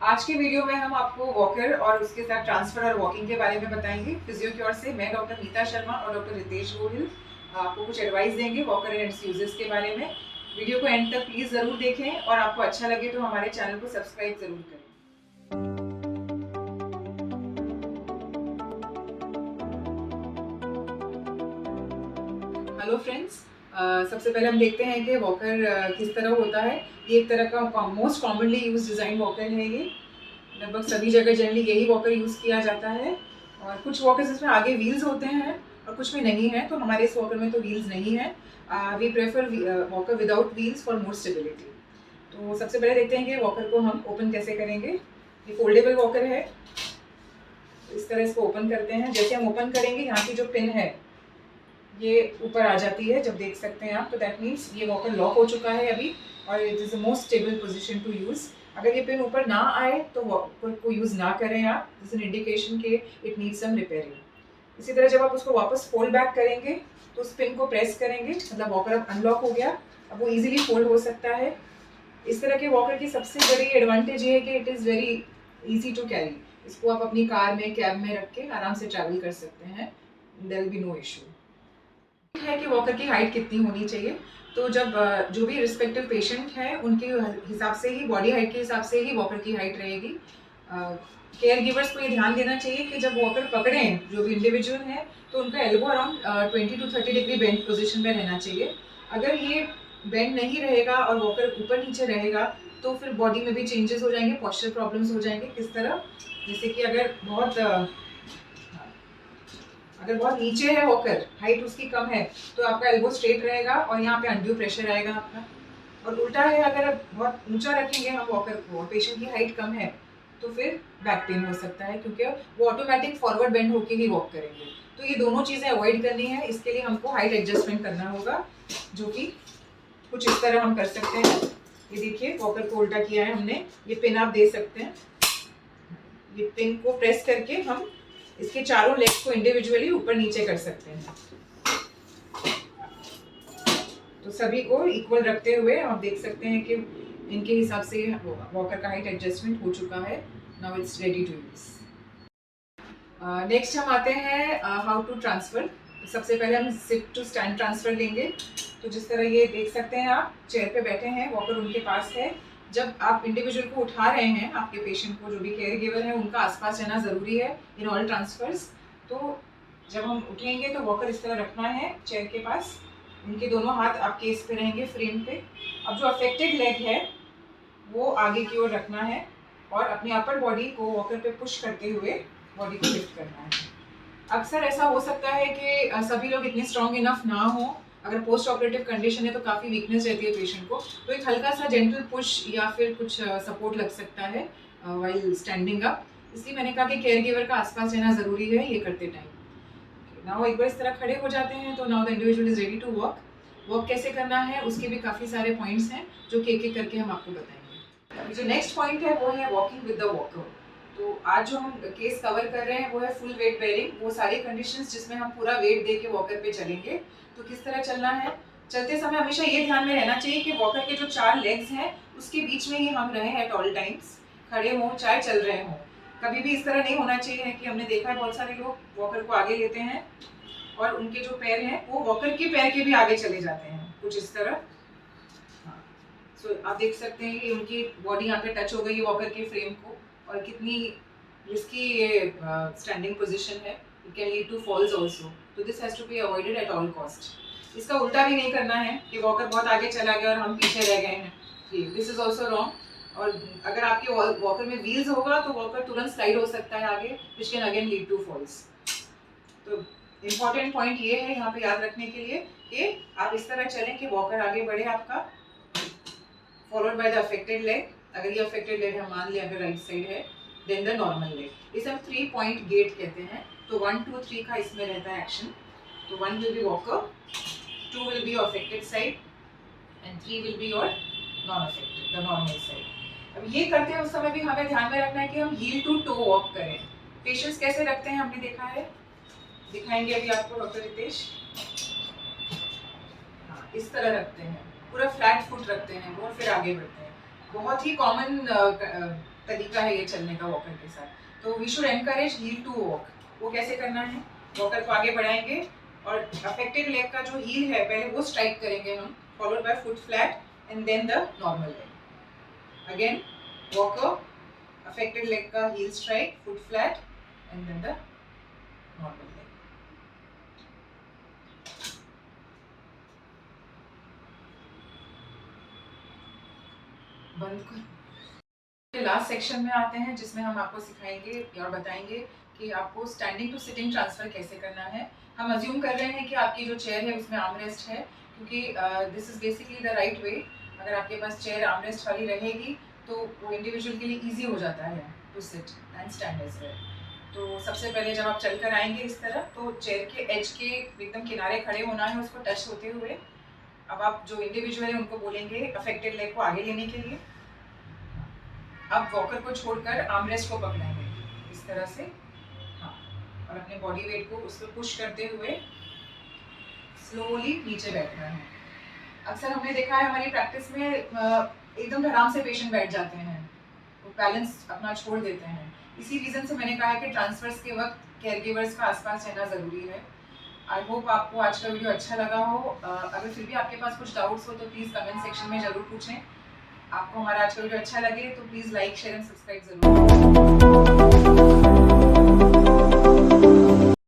आज के वीडियो में हम आपको वॉकर और उसके साथ ट्रांसफर और वॉकिंग के बारे में बताएंगे। फिजियोक्योर से मैं डॉक्टर नीता शर्मा और डॉक्टर रितेश गोहिल आपको कुछ एडवाइस देंगे वॉकर एंड इट्स यूजेस के बारे में। वीडियो को एंड तक प्लीज जरूर देखें और आपको अच्छा लगे तो हमारे चैनल को सब्सक्राइब जरूर करें। हेलो फ्रेंड्स, सबसे पहले हम देखते हैं कि वॉकर किस तरह होता है। ये एक तरह का most commonly use design walker है। ये लगभग सभी जगह जनरली यही वॉकर यूज़ किया जाता है। और कुछ वॉकर्स इसमें आगे व्हील्स होते हैं और कुछ में नहीं है, तो हमारे इस वॉकर में तो व्हील्स नहीं है। We prefer walker without wheels for more stability. तो सबसे पहले देखते हैं कि वॉकर को हम ओपन कैसे करेंगे। ये फोल्डेबल वॉकर है, इस तरह इसको ओपन करते हैं। जैसे हम ओपन करेंगे यहाँ की जो पिन है ये ऊपर आ जाती है, जब देख सकते हैं आप, तो दैट मीन्स ये वॉकर लॉक हो चुका है अभी और it is the most stable position to use. अगर ये पिन ऊपर ना आए तो वॉकर को यूज़ ना करें आप, दिस एन इंडिकेशन के इट नीड्स सम रिपेयरिंग। इसी तरह जब आप उसको वापस फोल्ड बैक करेंगे तो उस पिन को प्रेस करेंगे, मतलब वॉकर अब अनलॉक हो गया, अब वो ईजिली फोल्ड हो सकता है। इस तरह के वॉकर की सबसे बड़ी एडवांटेज ये है कि it is very easy to carry. इसको आप अपनी कार में, कैब में रख के आराम से ट्रैवल कर सकते हैं, there will be no issue. है कि वॉकर की हाइट कितनी होनी चाहिए। तो जब जो भी रिस्पेक्टिव पेशेंट है उनके हिसाब से ही, बॉडी हाइट के हिसाब से ही वॉकर की हाइट रहेगी। केयर गिवर्स को ये ध्यान देना चाहिए कि जब वॉकर पकड़ें जो भी इंडिविजुअल है तो उनका elbow around 20 to 30 degree bend position में रहना चाहिए। अगर ये बेंड नहीं रहेगा और वॉकर ऊपर नीचे रहेगा तो फिर बॉडी में भी चेंजेस हो जाएंगे, पॉस्चर प्रॉब्लम्स हो जाएंगे। किस तरह, जैसे कि अगर बहुत नीचे है वॉकर, हाइट उसकी कम है, तो आपका एल्बो स्ट्रेट रहेगा और यहाँ पे अनड्यू प्रेशर आएगा आपका। और उल्टा है, अगर बहुत ऊंचा रखेंगे हम वॉकर को, पेशेंट की हाइट कम है, तो फिर बैक पेन हो सकता है, क्योंकि वो ऑटोमेटिक फॉरवर्ड बेंड होके ही वॉक करेंगे। तो ये दोनों चीज़ें अवॉइड करनी है, इसके लिए हमको हाइट एडजस्टमेंट करना होगा, जो कि कुछ इस तरह हम कर सकते हैं। ये देखिए वॉकर को उल्टा किया है हमने, ये पिन आप दे सकते हैं। ये पिन को प्रेस करके हम इसके चारों लेग्स को इंडिविजुअली ऊपर नीचे कर सकते हैं। तो सभी को इक्वल रखते हुए आप देख सकते हैं कि इनके हिसाब से वॉकर का हाइट एडजस्टमेंट हो चुका है। Now it's ready to use. Next हम आते हैं हाउ टू ट्रांसफर। सबसे पहले हम सिट टू स्टैंड ट्रांसफर लेंगे। तो जिस तरह ये देख सकते हैं, आप चेयर पे बैठे हैं, वॉकर उनके पास है। जब आप इंडिविजुअल को उठा रहे हैं, आपके पेशेंट को, जो भी केयर गिवर है उनका आसपास रहना ज़रूरी है इन ऑल ट्रांसफर्स। तो जब हम उठेंगे तो वॉकर इस तरह रखना है चेयर के पास, उनके दोनों हाथ आपके इस पे रहेंगे, फ्रेम पे। अब जो अफेक्टेड लेग है वो आगे की ओर रखना है और अपनी अपर बॉडी को वॉकर पे पुश करते हुए बॉडी को लिफ्ट करना है। अक्सर ऐसा हो सकता है कि सभी लोग इतने स्ट्रॉन्ग इनफ ना हो। अगर पोस्ट ऑपरेटिव कंडीशन है तो काफ़ी वीकनेस रहती है पेशेंट को, तो एक हल्का सा जेंटल पुश या फिर कुछ सपोर्ट लग सकता है वाइल स्टैंडिंग अप। इसलिए मैंने कहा कि केयर गिवर का आसपास रहना ज़रूरी है ये करते टाइम। नाउ एक बार इस तरह खड़े हो जाते हैं तो now the individual is ready to walk. Walk कैसे करना है उसके भी काफ़ी सारे पॉइंट्स हैं जो कि एक एक करके हम आपको बताएंगे। जो नेक्स्ट पॉइंट है वो है वॉकिंग विद द वॉकर। तो आज जो हम केस कवर कर रहे हैं वो है फुल वेट बेयरिंग, वो सारी कंडीशंस जिसमें हम पूरा वेट दे के वॉकर पे चलेंगे। तो किस तरह चलना है, चलते समय हमेशा ये ध्यान में रहना चाहिए कि वॉकर के जो 4 लेग्स हैं उसके बीच में ही हम रहें एट ऑल टाइम्स, खड़े हों चाहे चल रहे हों। कभी भी इस तरह नहीं होना चाहिए कि हमने देखा है बहुत सारे लोग वॉकर को आगे लेते हैं और उनके जो पैर हैं वो वॉकर के पैर के भी आगे चले जाते हैं, कुछ इस तरह। हाँ, सो आप देख सकते हैं कि उनकी बॉडी यहाँ पे टच हो गई वॉकर के फ्रेम को, और कितनी रिस्की ये स्टैंडिंग पोजीशन है। It can lead to falls also, तो this has to be avoided at all cost. इसका उल्टा भी नहीं करना है कि वॉकर बहुत आगे चला गया और हम पीछे रह गए हैं, दिस इज आल्सो रॉन्ग। और अगर आपके वॉकर में व्हील्स होगा तो वॉकर तुरंत स्लाइड हो सकता है आगे, which can again lead to falls. तो इम्पॉर्टेंट पॉइंट ये है यहाँ पे याद रखने के लिए कि आप इस तरह चलें कि वॉकर आगे बढ़े आपका, followed by the affected leg. अगर ये अफेक्टेड लेग है, मान लिया अगर राइट साइड है, देन द नॉर्मल लेग। इसे हम 3 पॉइंट गेट कहते हैं। तो 1 2 3 का इसमें रहता है एक्शन। तो 1 will be walker, 2 will be affected side and 3 will be your non affected, the normal side. अब ये करते हैं उस समय भी हमें ध्यान में रखना है कि हम हील टू टो वॉक करें। पेशेंट्स कैसे रखते हैं हमने देखा है, दिखाएंगे अभी आपको डॉक्टर रितेश। हाँ, इस तरह रखते हैं, पूरा फ्लैट फुट रखते हैं वो, फिर आगे बढ़ते हैं। बहुत ही कॉमन तरीका है ये चलने का वॉकर के साथ। तो we should encourage heel to walk. वो कैसे करना है, वॉकर को आगे बढ़ाएंगे और अफेक्टेड लेग का जो हील है पहले वो स्ट्राइक करेंगे हम, followed by foot flat and then the normal leg. Again walker, affected leg का heel strike, foot flat and then the normal leg. बंद कर। लास्ट सेक्शन में आते हैं जिसमें हम आपको सिखाएंगे और बताएंगे कि आपको स्टैंडिंग टू सिटिंग ट्रांसफर कैसे करना है। हम अज्यूम कर रहे हैं कि आपकी जो चेयर है उसमें आर्मरेस्ट है, क्योंकि this is basically the right way. अगर आपके पास चेयर आर्मरेस्ट वाली रहेगी तो वो इंडिविजुअल के लिए ईजी हो जाता है to sit and stand as well. तो सबसे पहले जब आप चल कर आएंगे इस तरह, तो चेयर के एज के एकदम किनारे खड़े होना है, उसको टच होते हुए। अब आप जो इंडिविजुअल है उनको बोलेंगे अफेक्टेड लेग को आगे लेने के लिए। अब वॉकर को छोड़कर आर्मरेस्ट को पकड़ेंगे इस तरह से, हाँ, और अपने बॉडी वेट को उस पर पुश करते हुए स्लोली नीचे बैठना है। अक्सर हमने देखा है हमारी प्रैक्टिस में एकदम आराम से पेशेंट बैठ जाते हैं, वो बैलेंस अपना छोड़ देते हैं। इसी रीज़न से मैंने कहा है कि ट्रांसफर्स के वक्त केयर गिवर्स का आसपास रहना ज़रूरी है। आई होप आपको आज का वीडियो अच्छा लगा हो। अगर फिर भी आपके पास कुछ डाउट्स हो तो प्लीज़ कमेंट सेक्शन में ज़रूर पूछें। आपको हमारा आज का वीडियो अच्छा लगे तो please like, share and subscribe ज़रूर।